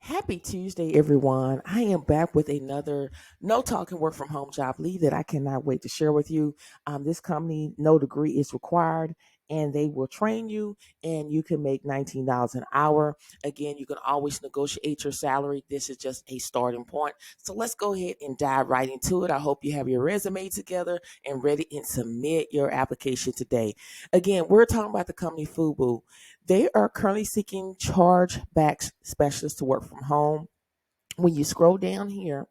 Happy Tuesday, everyone. I am back with another no talking work from home job lead that I cannot wait to share with you. This company, no degree is required, and they will train you, and you can make $19 an hour. Again, you can always negotiate your salary. This is just a starting point. So let's go ahead and dive right into it. I hope you have your resume together and ready and submit your application today. Again, we're talking about the company Fubu. They are currently seeking chargeback specialists to work from home. When you scroll down here,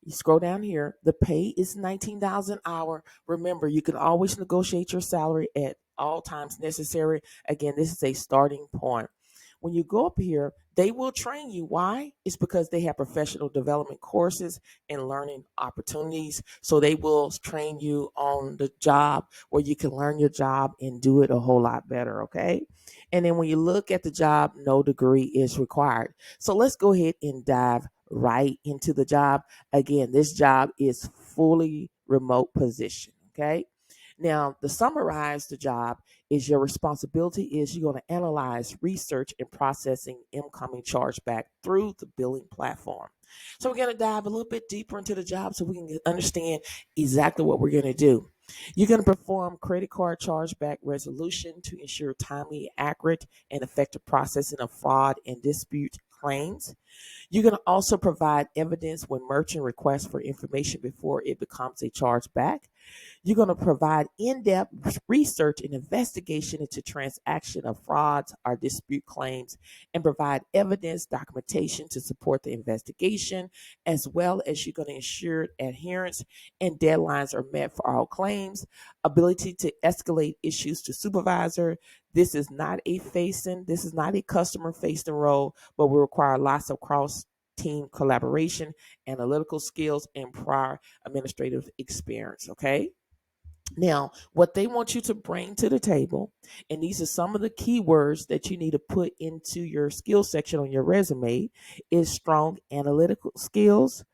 the pay is $19 an hour. Remember, you can always negotiate your salary at all times necessary. Again, this is a starting point. When you go up here, they will train you. Why? It's because they have professional development courses and learning opportunities. So they will train you on the job where you can learn your job and do it a whole lot better. Okay. And then when you look at the job, no degree is required. So let's go ahead and dive right into the job. Again, this job is fully remote position. Okay. Now, to summarize the job is your responsibility is you're going to analyze, research, and processing incoming chargeback through the billing platform. So we're going to dive a little bit deeper into the job so we can understand exactly what we're going to do. You're going to perform credit card chargeback resolution to ensure timely, accurate, and effective processing of fraud and dispute claims. You're going to also provide evidence when merchant requests for information before it becomes a chargeback. You're going to provide in-depth research and investigation into transaction of frauds or dispute claims and provide evidence documentation to support the investigation, as well as you're going to ensure adherence and deadlines are met for all claims, ability to escalate issues to supervisor. This is not a customer facing role, but will require lots of cross team collaboration, analytical skills, and prior administrative experience. Okay. Now, what they want you to bring to the table, and these are some of the keywords that you need to put into your skill section on your resume, is strong analytical skills,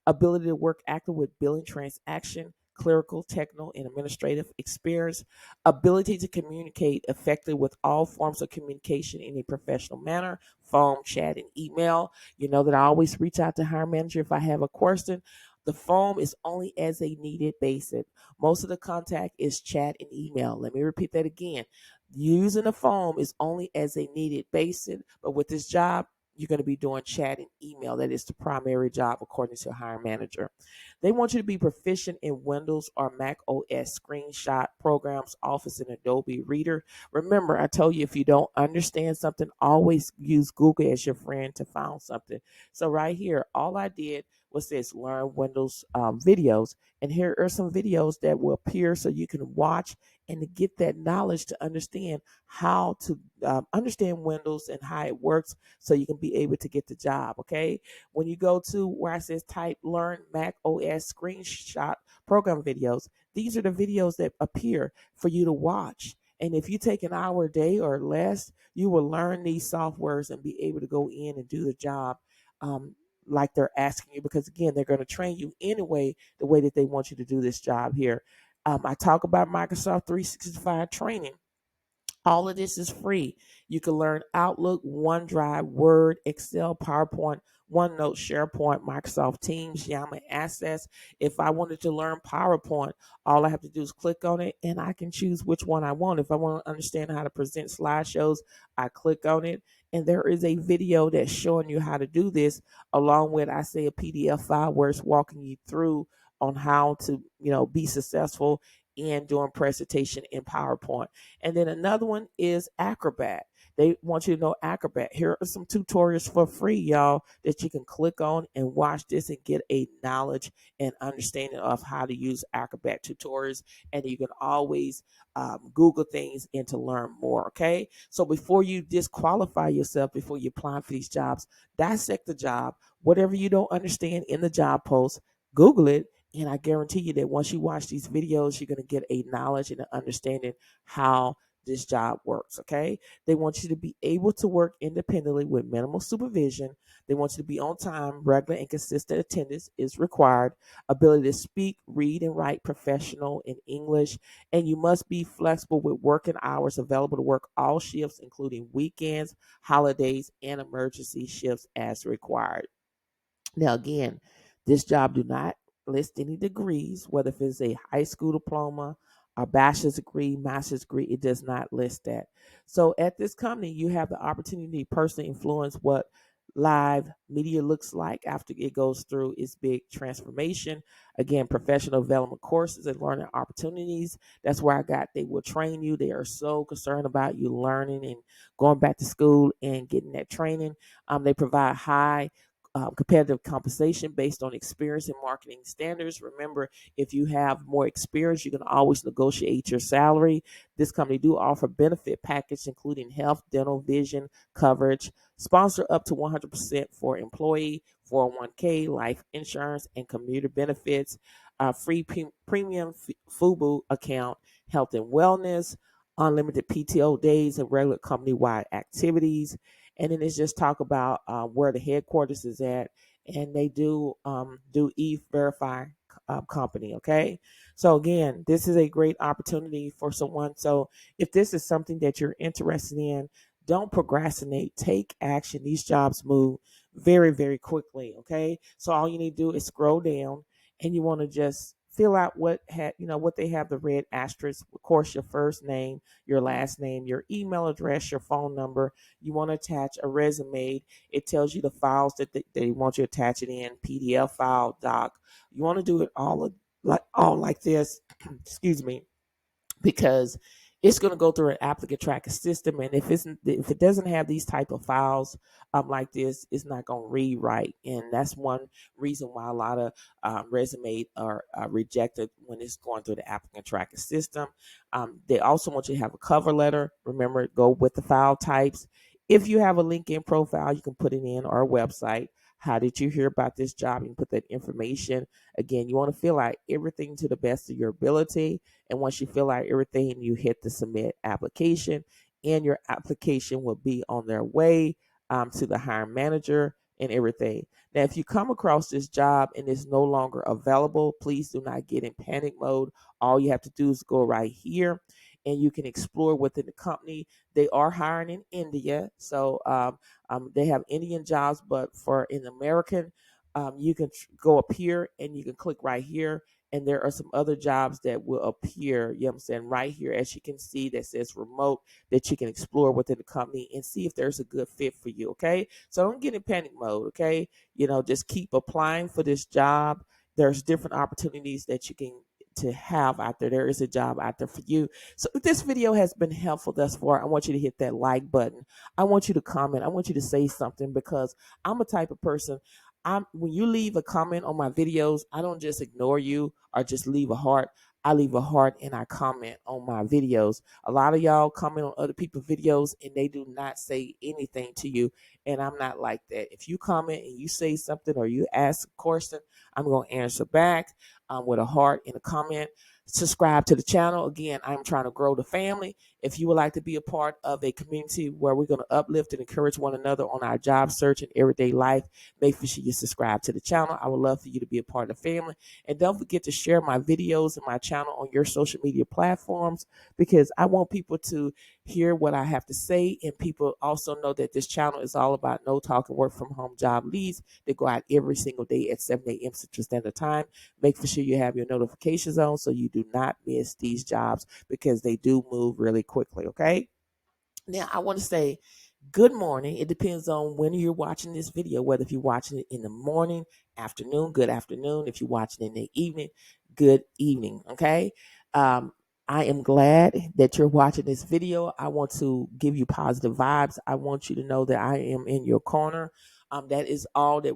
ability to work actively with billing transaction, clerical, technical, and administrative experience, ability to communicate effectively with all forms of communication in a professional manner, phone, chat, and email. You know that I always reach out to hiring manager if I have a question. The phone is only as a needed basis. Most of the contact is chat and email. Let me repeat that again. Using the phone is only as a needed basis, but with this job, you're going to be doing chat and email. That is the primary job according to a hiring manager. They want you to be proficient in Windows or Mac OS screenshot programs, Office and Adobe Reader. Remember, I told you if you don't understand something, always use Google as your friend to find something. So right here, all I did was this learn Windows videos. And here are some videos that will appear so you can watch and to get that knowledge to understand how to understand Windows and how it works so you can be able to get the job. Okay. When you go to where I says type learn Mac OS screenshot program videos, these are the videos that appear for you to watch. And if you take an hour a day or less, you will learn these softwares and be able to go in and do the job like they're asking you, because again, they're going to train you anyway the way that they want you to do this job here. I talk about Microsoft 365 training. All of this is free. You can learn Outlook, OneDrive, Word, Excel, PowerPoint, OneNote, SharePoint, Microsoft Teams, Yammer Access. If I wanted to learn PowerPoint, all I have to do is click on it and I can choose which one I want. If I want to understand how to present slideshows, I click on it. And there is a video that's showing you how to do this, along with, I say, a PDF file where it's walking you through on how to, be successful in doing presentation in PowerPoint. And then another one is Acrobat. They want you to know Acrobat. Here are some tutorials for free, y'all, that you can click on and watch this and get a knowledge and understanding of how to use Acrobat tutorials. And you can always Google things and to learn more. Okay. So before you disqualify yourself, before you apply for these jobs, dissect the job. Whatever you don't understand in the job post, Google it. And I guarantee you that once you watch these videos, you're going to get a knowledge and an understanding how this job works, okay? They want you to be able to work independently with minimal supervision. They want you to be on time. Regular and consistent attendance is required. Ability to speak, read, and write professional in English. And you must be flexible with working hours, available to work all shifts, including weekends, holidays, and emergency shifts as required. Now, again, this job do not list any degrees, whether if it's a high school diploma, a bachelor's degree, master's degree, it does not list that. So at this company, you have the opportunity to personally influence what live media looks like after it goes through its big transformation. Again, professional development courses and learning opportunities. That's where I got, they will train you. They are so concerned about you learning and going back to school and getting that training. They provide high competitive compensation based on experience and marketing standards. Remember, if you have more experience, you can always negotiate your salary. This company do offer benefit package, including health, dental, vision coverage, sponsor up to 100% for employee, 401k, life insurance, and commuter benefits, free premium FUBU account, health and wellness, unlimited PTO days, and regular company-wide activities. And then it's just talk about where the headquarters is at, and they do e-verify company. Okay, so again, this is a great opportunity for someone. So if this is something that you're interested in, don't procrastinate. Take action. These jobs move very, very quickly. Okay, so all you need to do is scroll down, and you want to just fill out what they have, the red asterisk. Of course, your first name, your last name, your email address, your phone number. You want to attach a resume. It tells you the files that they want you to attach it in: PDF file, doc. You want to do it all like this. Excuse me, because it's going to go through an applicant tracker system, and if it doesn't have these type of files like this, it's not going to read right. And that's one reason why a lot of resumes are rejected when it's going through the applicant tracker system. They also want you to have a cover letter. Remember, go with the file types. If you have a LinkedIn profile, you can put it in, or a website. How did you hear about this job? You can put that information. Again, you want to fill out everything to the best of your ability. And once you fill out everything, you hit the submit application, and your application will be on their way to the hiring manager and everything. Now, if you come across this job and it's no longer available, please do not get in panic mode. All you have to do is go right here, and you can explore within the company. They are hiring in India, so they have Indian jobs, but for an American, you can go up here and you can click right here, and there are some other jobs that will appear, you know what I'm saying, right here, as you can see, that says remote, that you can explore within the company and see if there's a good fit for you. Okay, so don't get in panic mode. Okay, just keep applying for this job. There's different opportunities that you can to have out there. There is a job out there for you. So if this video has been helpful thus far, I want you to hit that like button. I want you to comment. I want you to say something, because I'm a type of person, when you leave a comment on my videos, I don't just ignore you or just leave a heart. I leave a heart and I comment on my videos. A lot of y'all comment on other people's videos and they do not say anything to you. And I'm not like that. If you comment and you say something or you ask a question, I'm going to answer back with a heart and a comment. Subscribe to the channel. Again, I'm trying to grow the family. If you would like to be a part of a community where we're going to uplift and encourage one another on our job search and everyday life, make sure you subscribe to the channel. I would love for you to be a part of the family. And don't forget to share my videos and my channel on your social media platforms, because I want people to hear what I have to say. And people also know that this channel is all about no talking work from home job leads. They go out every single day at 7 a.m. Central Standard Time. Make sure you have your notifications on so you do not miss these jobs, because they do move really quickly. Okay. Now, I want to say good morning. It depends on when you're watching this video, whether if you're watching it in the morning, afternoon, good afternoon. If you're watching it in the evening, good evening. Okay. Um, I am glad that you're watching this video. I want to give you positive vibes. I want you to know that I am in your corner. That is all that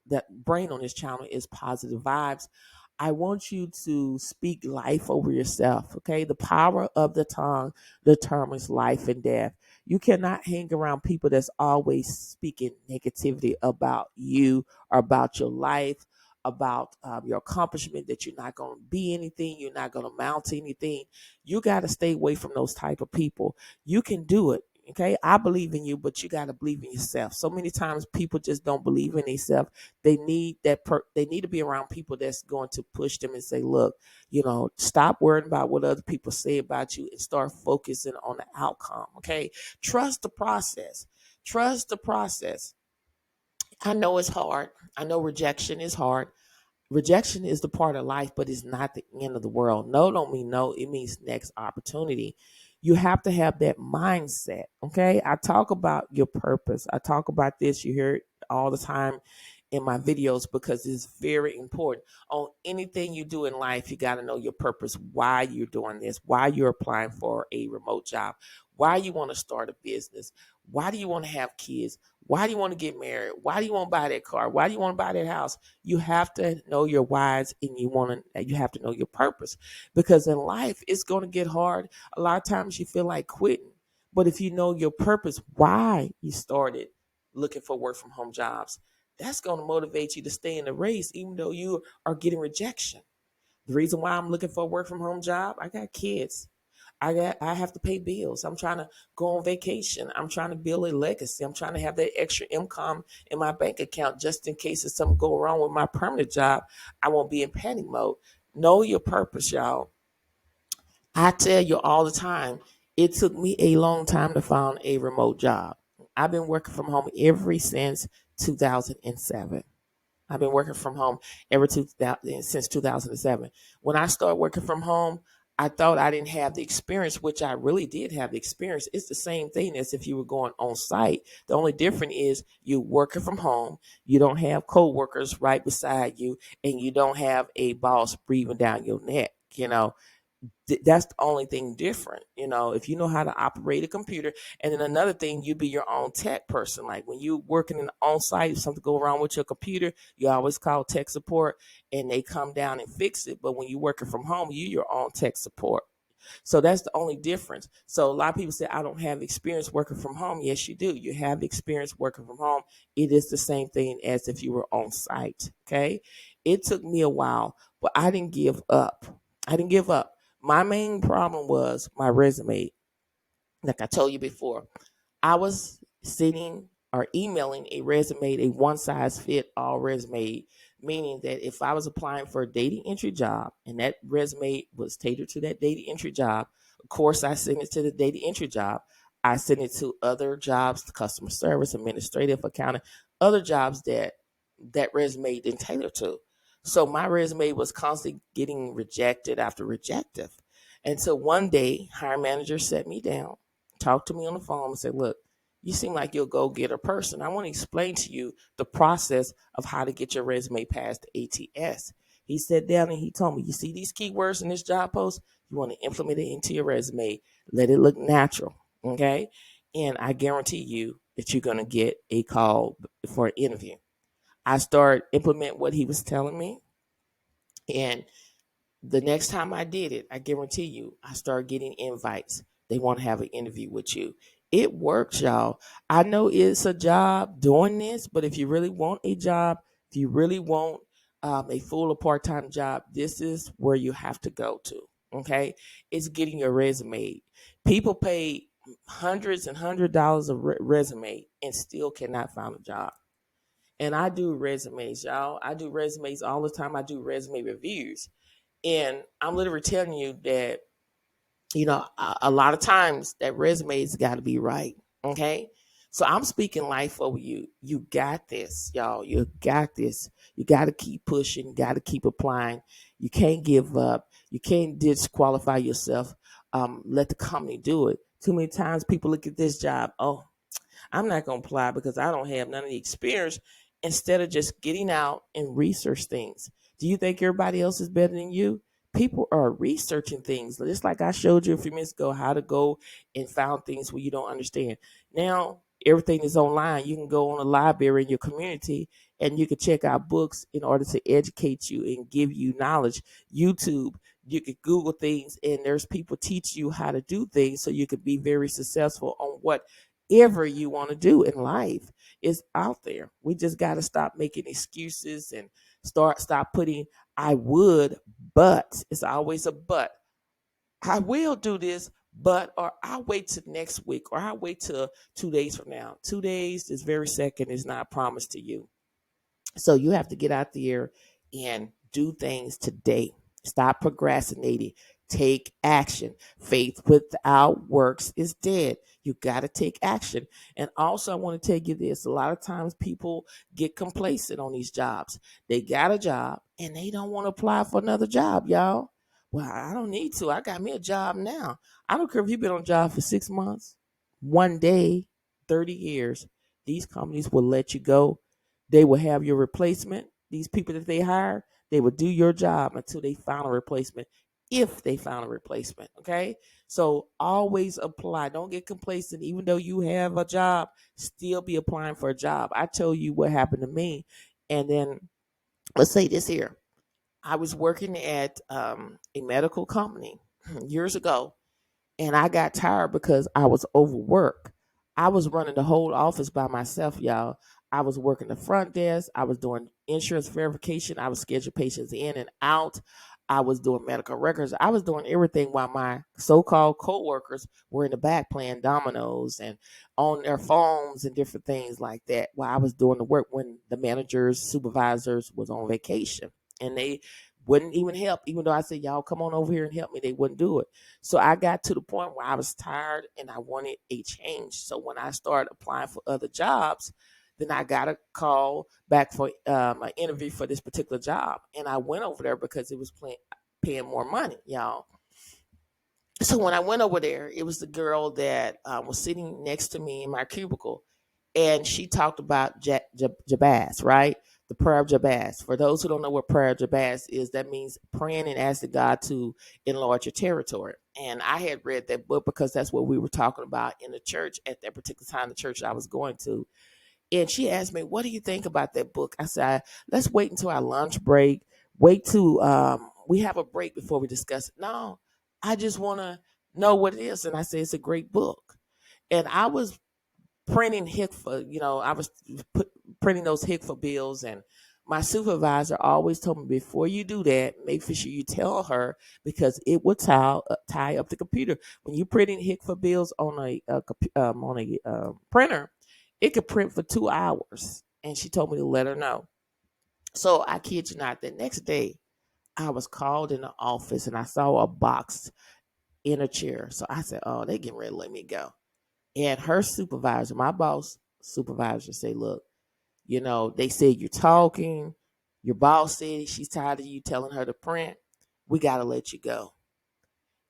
that brain on this channel is positive vibes. I want you to speak life over yourself. Okay. The power of the tongue determines life and death. You cannot hang around people that's always speaking negativity about you or about your life. about your accomplishment, that you're not going to be anything, you're not going to amount to anything. You got to stay away from those type of people. You can do it. Okay, I believe in you, but you got to believe in yourself. So many times people just don't believe in themselves. They need they need to be around people that's going to push them and say, look, stop worrying about what other people say about you and start focusing on the outcome. Okay, trust the process. Trust the process. I know it's hard. I know rejection is hard. Rejection is the part of life, but it's not the end of the world. No don't mean no. It means next opportunity. You have to have that mindset. Okay. I talk about your purpose. I talk about this. You hear it all the time in my videos because it's very important. On anything you do in life, you got to know your purpose, why you're doing this, why you're applying for a remote job, why you want to start a business, why do you want to have kids, why do you want to get married, why do you want to buy that car, why do you want to buy that house. You have to know your whys, and you have to know your purpose, because in life it's going to get hard. A lot of times you feel like quitting, but if you know your purpose, why you started looking for work from home jobs, that's going to motivate you to stay in the race, even though you are getting rejection. The reason why I'm looking for a work from home job, I got kids. I have to pay bills. I'm trying to go on vacation. I'm trying to build a legacy. I'm trying to have that extra income in my bank account just in case if something go wrong with my permanent job, I won't be in panic mode. Know your purpose, y'all. I tell you all the time, it took me a long time to find a remote job. I've been working from home ever since 2007. I've been working from home since 2007. When I started working from home, I thought I didn't have the experience, which I really did have the experience. It's the same thing as if you were going on site. The only difference is you working from home. You don't have coworkers right beside you, and you don't have a boss breathing down your neck. That's the only thing different. If you know how to operate a computer. And then another thing, you be your own tech person. Like when you working in on site, if something go wrong with your computer, you always call tech support and they come down and fix it. But when you working from home, you your own tech support. So that's the only difference. So a lot of people say, I don't have experience working from home. Yes, you do. You have experience working from home. It is the same thing as if you were on site. Okay. It took me a while, but I didn't give up. I didn't give up. My main problem was my resume. Like I told you before, I was sending or emailing a resume, a one size fit all resume, meaning that if I was applying for a data entry job and that resume was tailored to that data entry job, of course, I sent it to the data entry job. I sent it to other jobs, customer service, administrative, accounting, other jobs that resume didn't tailor to. So my resume was constantly getting rejected after rejected. Until one day, hiring manager sat me down, talked to me on the phone, and said, look, you seem like you'll go get a person. I want to explain to you the process of how to get your resume past the ATS. He sat down and he told me, you see these keywords in this job post? You want to implement it into your resume. Let it look natural. Okay. And I guarantee you that you're going to get a call for an interview. I started implement what he was telling me. And the next time I did it, I guarantee you, I started getting invites. They want to have an interview with you. It works, y'all. I know it's a job doing this, but if you really want a job, if you really want a full or part-time job, this is where you have to go to. Okay, it's getting your resume. People pay hundreds and $100 a resume and still cannot find a job. And I do resumes, y'all. I do resumes all the time. I do resume reviews. And I'm literally telling you that, a lot of times that resume's got to be right. Okay. So I'm speaking life over you. You got this, y'all. You got this. You got to keep pushing. Got to keep applying. You can't give up. You can't disqualify yourself. Let the company do it. Too many times people look at this job. Oh, I'm not going to apply because I don't have none of the experience, instead of just getting out and research things. Do you think everybody else is better than you? People are researching things. Just like I showed you a few minutes ago, how to go and found things where you don't understand. Now, everything is online. You can go on a library in your community and you can check out books in order to educate you and give you knowledge. YouTube, you could Google things and there's people teach you how to do things so you could be very successful on whatever you want to do in life is out there. We just got to stop making excuses and Stop putting I would, but it's always a but. I will do this, but or I'll wait till next week, or I'll wait till 2 days from now. 2 days, this very second, is not promised to you. So you have to get out there and do things today. Stop procrastinating. Take action. Faith without works is dead. You got to take action. And also, I want to tell you this: a lot of times people get complacent on these jobs. They got a job and they don't want to apply for another job, y'all. Well, I don't need to. I got me a job now. I don't care if you've been on a job for 6 months, one day, 30 years. These companies will let you go. They will have your replacement. These people that they hire, they will do your job until they found a replacement, if they found a replacement. Okay. So always apply. Don't get complacent. Even though you have a job, still be applying for a job. I tell you what happened to me. And then let's say this here. I was working at a medical company years ago, and I got tired because I was overworked. I was running the whole office by myself, y'all. I was working the front desk. I was doing insurance verification. I was scheduling patients in and out. I was doing medical records. I was doing everything while my so-called coworkers were in the back playing dominoes and on their phones and different things like that. While I was doing the work when the managers, supervisors was on vacation, and they wouldn't even help. Even though I said, y'all come on over here and help me, they wouldn't do it. So I got to the point where I was tired and I wanted a change. So when I started applying for other jobs, then I got a call back for an interview for this particular job. And I went over there because it was paying more money, y'all. So when I went over there, it was the girl that was sitting next to me in my cubicle, and she talked about Jabaz, right? The prayer of Jabaz. For those who don't know what prayer of Jabaz is, that means praying and asking God to enlarge your territory. And I had read that book because that's what we were talking about in the church at that particular time, the church I was going to. And she asked me, what do you think about that book? I said, let's wait until our lunch break. Wait till we have a break before we discuss it. No, I just want to know what it is. And I said, it's a great book. And I was printing HICFA, I was printing those HICFA bills. And my supervisor always told me, before you do that, make sure you tell her, because it will tie up the computer. When you're printing HICFA bills on a printer, it could print for 2 hours. And she told me to let her know. So I kid you not, the next day I was called in the office and I saw a box in a chair. So I said, oh, they getting ready to let me go. And her supervisor, my boss supervisor, say, look, they said you're talking. Your boss said she's tired of you telling her to print. We got to let you go.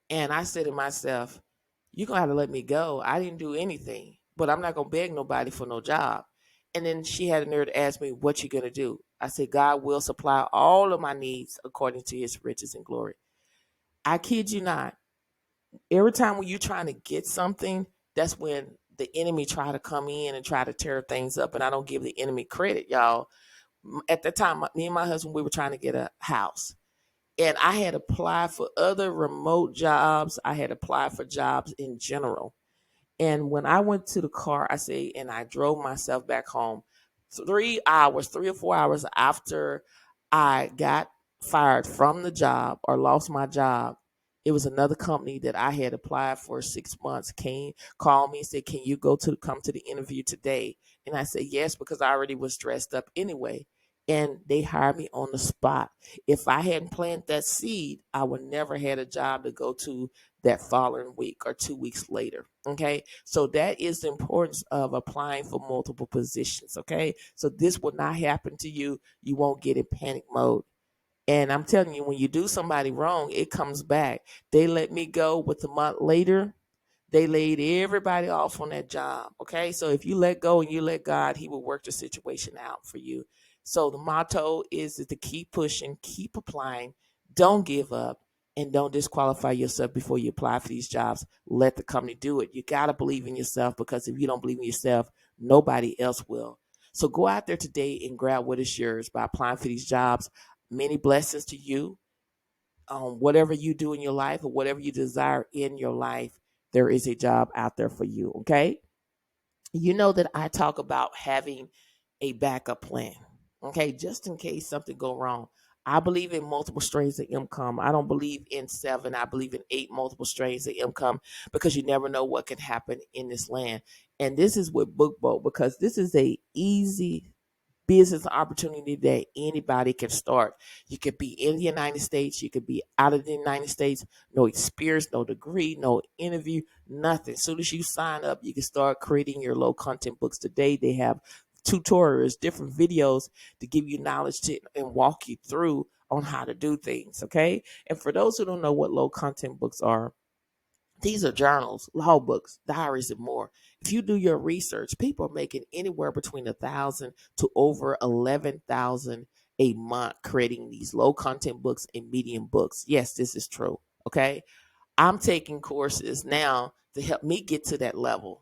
And I said to myself, you're going to have to let me go. I didn't do anything, but I'm not going to beg nobody for no job. And then she had a nerve to ask me, what you going to do? I said, God will supply all of my needs according to his riches and glory. I kid you not. Every time when you're trying to get something, that's when the enemy try to come in and try to tear things up. And I don't give the enemy credit, y'all. At the time, me and my husband, we were trying to get a house. And I had applied for other remote jobs. I had applied for jobs in general. And when I went to the car, and I drove myself back home 3 or 4 hours after I got fired from the job or lost my job. It was another company that I had applied for 6 months. Called me and said, can you come to the interview today? And I said, yes, because I already was dressed up anyway. And they hired me on the spot. If I hadn't planted that seed, I would never had a job to go to that following week or 2 weeks later. Okay. So that is the importance of applying for multiple positions. Okay. So this will not happen to you. You won't get in panic mode. And I'm telling you, when you do somebody wrong, it comes back. They let me go with a month later. They laid everybody off on that job. Okay. So if you let go and you let God, he will work the situation out for you. So the motto is to keep pushing, keep applying, don't give up, and don't disqualify yourself before you apply for these jobs. Let the company do it. You got to believe in yourself, because if you don't believe in yourself, nobody else will. So go out there today and grab what is yours by applying for these jobs. Many blessings to you. Whatever you do in your life or whatever you desire in your life, there is a job out there for you. Okay. You know that I talk about having a backup plan. Okay, just in case something go wrong. I believe in multiple streams of income. I don't believe in 7. I believe in 8 multiple streams of income, because you never know what can happen in this land. And this is with BookBoat, because this is a easy business opportunity that anybody can start. You could be in the United States, you could be out of the United States, no experience, no degree, no interview, nothing. As soon as you sign up, you can start creating your low content books today. They have tutorials, different videos to give you knowledge to and walk you through on how to do things. Okay. And for those who don't know what low content books are, these are journals, law books, diaries, and more. If you do your research, people are making anywhere between 1,000 to over 11,000 a month creating these low content books and medium books. Yes, this is true. Okay. I'm taking courses now to help me get to that level.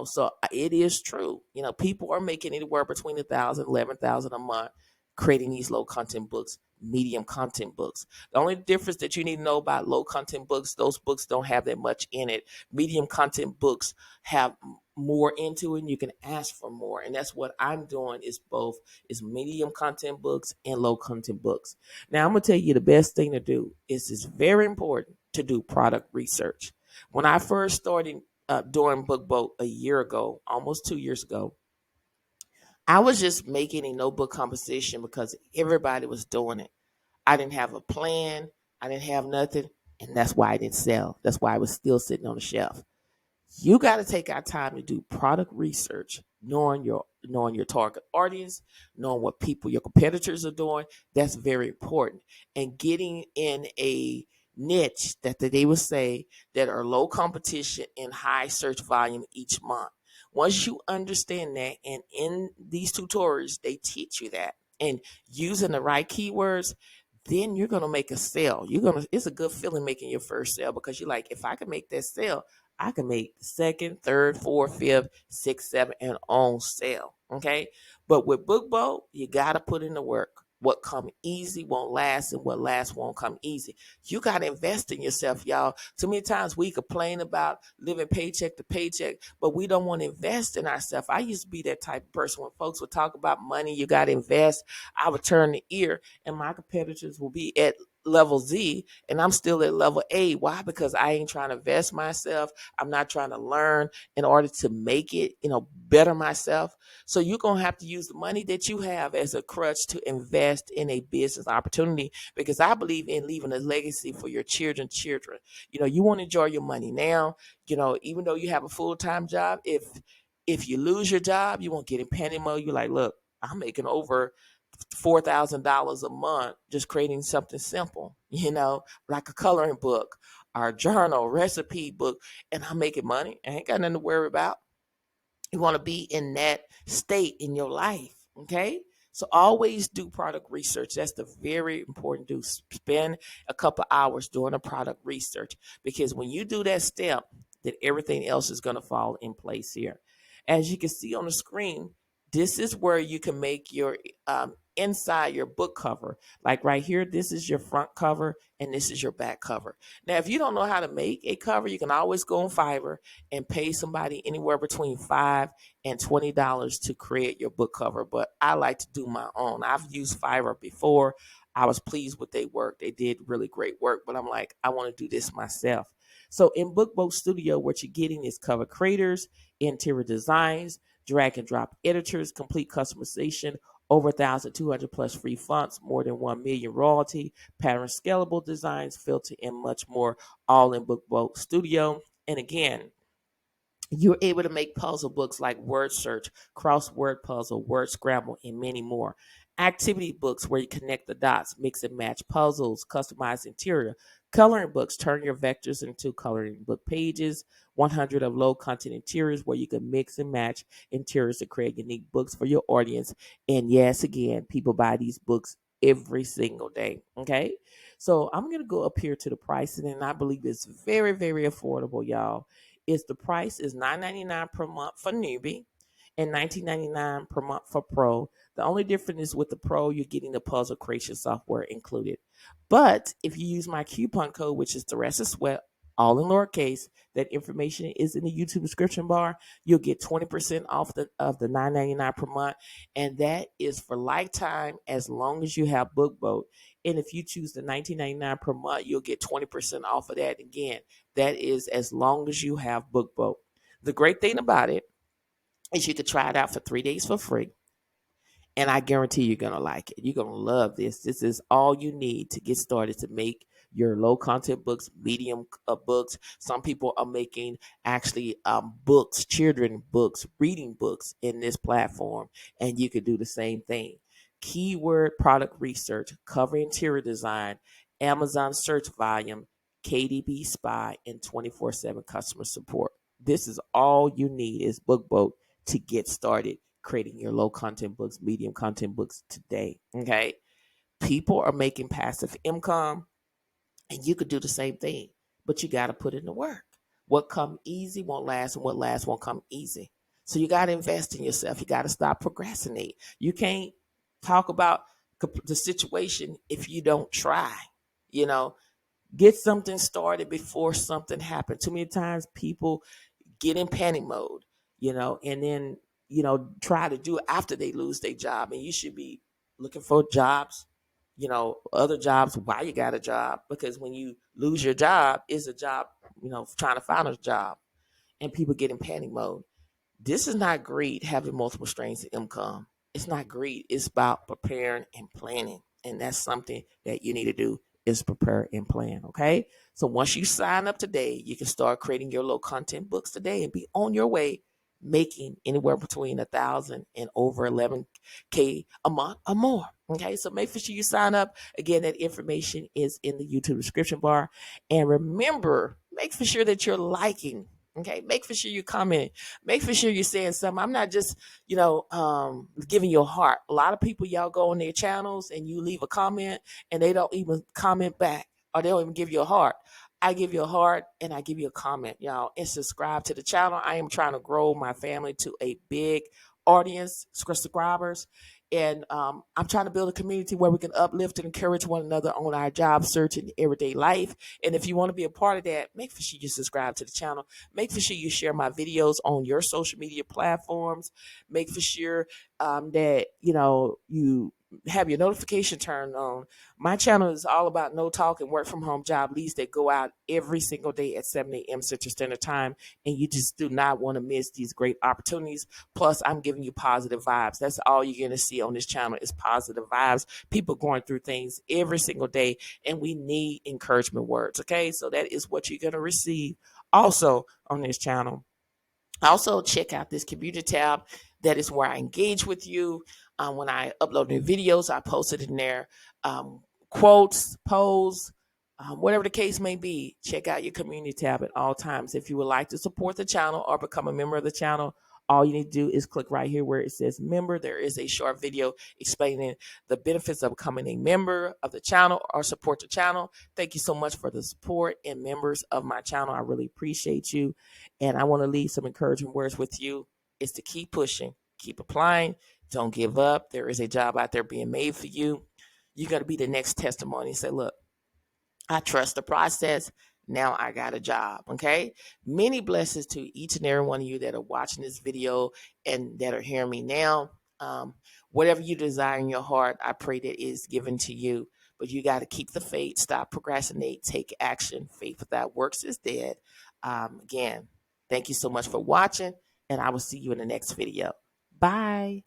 So it is true. People are making anywhere between 1,000, 11,000 a month creating these low content books, medium content books. The only difference that you need to know about low content books, those books don't have that much in it. Medium content books have more into it, and you can ask for more. And that's what I'm doing, is both, is medium content books and low content books. Now, I'm going to tell you the best thing to do is it's very important to do product research. When I first started doing BookBoat a year ago, almost 2 years ago, I was just making a notebook composition because everybody was doing it. I didn't have a plan. I didn't have nothing. And that's why I didn't sell. That's why I was still sitting on the shelf. You got to take our time to do product research, knowing your target audience, knowing what people your competitors are doing. That's very important. And getting in a niche that they would say that are low competition and high search volume each month. Once you understand that, and in these tutorials they teach you that, and using the right keywords, then you're gonna make a sale. It's a good feeling making your first sale, because you're like, if I can make that sale, I can make the second, third, fourth, fifth, sixth, seventh, and on sale. Okay. But with BookBoat, you gotta put in the work. What come easy won't last, and what lasts won't come easy. You gotta invest in yourself, y'all. Too many times we complain about living paycheck to paycheck, but we don't want to invest in ourselves. I used to be that type of person. When folks would talk about money, you gotta invest, I would turn the ear, and my competitors will be at level Z and I'm still at level A. Why? Because I ain't trying to invest myself. I'm not trying to learn in order to make it, better myself. So you're going to have to use the money that you have as a crutch to invest in a business opportunity, because I believe in leaving a legacy for your children's children. You want to enjoy your money now, even though you have a full-time job. If you lose your job, you won't get in panic mode. You're like, look, I'm making over $4,000 a month just creating something simple, like a coloring book or a journal, recipe book, and I'm making money. I ain't got nothing to worry about. You want to be in that state in your life, okay? So always do product research. That's the very important do. Spend a couple hours doing a product research, because when you do that step, then everything else is going to fall in place here. As you can see on the screen, this is where you can make your inside your book cover. Like right here, this is your front cover and this is your back cover. Now, if you don't know how to make a cover, you can always go on Fiverr and pay somebody anywhere between $5 and $20 to create your book cover. But I like to do my own. I've used Fiverr before. I was pleased with their work. They did really great work, but I'm like, I want to do this myself. So in BookBoat Studio, what you're getting is cover creators, interior designs, drag and drop editors, complete customization, over 1,200 plus free fonts, more than 1 million royalty, pattern scalable designs, filter, and much more, all in BookBoat Studio. And again, you're able to make puzzle books like word search, crossword puzzle, word scramble, and many more. Activity books where you connect the dots, mix and match puzzles, customize interior. Coloring books, turn your vectors into coloring book pages. 100 of low content interiors where you can mix and match interiors to create unique books for your audience. And yes, again, people buy these books every single day. Okay. So I'm going to go up here to the pricing, and I believe it's very, very affordable, y'all. The price is $9.99 per month for newbie and $19.99 per month for pro. The only difference is with the pro, you're getting the puzzle creation software included. But if you use my coupon code, which is Thressa Sweat, all in lowercase. That information is in the YouTube description bar. You'll get 20% off of the $9.99 per month, and that is for lifetime as long as you have BookBoat. And if you choose the $19.99 per month, you'll get 20% off of that. Again, that is as long as you have BookBoat. The great thing about it is you can try it out for 3 days for free. And I guarantee you're going to like it. You're going to love this. This is all you need to get started to make your low content books, medium books. Some people are making actually books, children books, reading books in this platform. And you could do the same thing. Keyword product research, cover interior design, Amazon search volume, KDP Spy, and 24/7 customer support. This is all you need is BookBoat to get started creating your low content books, medium content books today. Okay. People are making passive income, and you could do the same thing, but you got to put in the work. What come easy won't last, and what lasts won't come easy. So you got to invest in yourself. You got to stop procrastinating. You can't talk about the situation if you don't try. You know, get something started before something happens. Too many times people get in panic mode, and then, try to do it after they lose their job. And you should be looking for jobs, other jobs while you got a job, because when you lose your job, is a job, trying to find a job, and people get in panic mode. This is not greed, having multiple streams of income. It's not greed. It's about preparing and planning. And that's something that you need to do is prepare and plan. Okay. So once you sign up today, you can start creating your low content books today and be on your way making anywhere between 1,000 and over 11K a month or more. Okay. So make sure you sign up. Again, that information is in the YouTube description bar. And remember, make sure that you're liking. Okay. Make sure you comment. Make sure you're saying something. I'm not just, giving you a heart. A lot of people, y'all go on their channels and you leave a comment and they don't even comment back, or they don't even give you a heart. I give you a heart and I give you a comment, y'all, and subscribe to the channel. I am trying to grow my family to a big audience, subscribers. And I'm trying to build a community where we can uplift and encourage one another on our job search and everyday life. And if you want to be a part of that, make sure you subscribe to the channel. Make sure you share my videos on your social media platforms. Make sure that, you have your notification turned on. My channel is all about no talk and work from home job leads that go out every single day at 7 a.m. Central Standard Time. And you just do not want to miss these great opportunities. Plus, I'm giving you positive vibes. That's all you're going to see on this channel is positive vibes. People going through things every single day, and we need encouragement words. Okay, so that is what you're going to receive also on this channel. Also, check out this community tab. That is where I engage with you. When I upload new videos, I post it in there. Quotes, polls, whatever the case may be, check out your community tab at all times. If you would like to support the channel or become a member of the channel, all you need to do is click right here where it says member. There is a short video explaining the benefits of becoming a member of the channel or support the channel. Thank you so much for the support and members of my channel. I really appreciate you. And I want to leave some encouraging words with you is to keep pushing, keep applying, don't give up. There is a job out there being made for you. You're going to be the next testimony. Say, look, I trust the process. Now I got a job. Okay. Many blessings to each and every one of you that are watching this video and that are hearing me now. Whatever you desire in your heart, I pray that is given to you. But you got to keep the faith, stop procrastinate, take action. Faith without works is dead. Again, thank you so much for watching, and I will see you in the next video. Bye.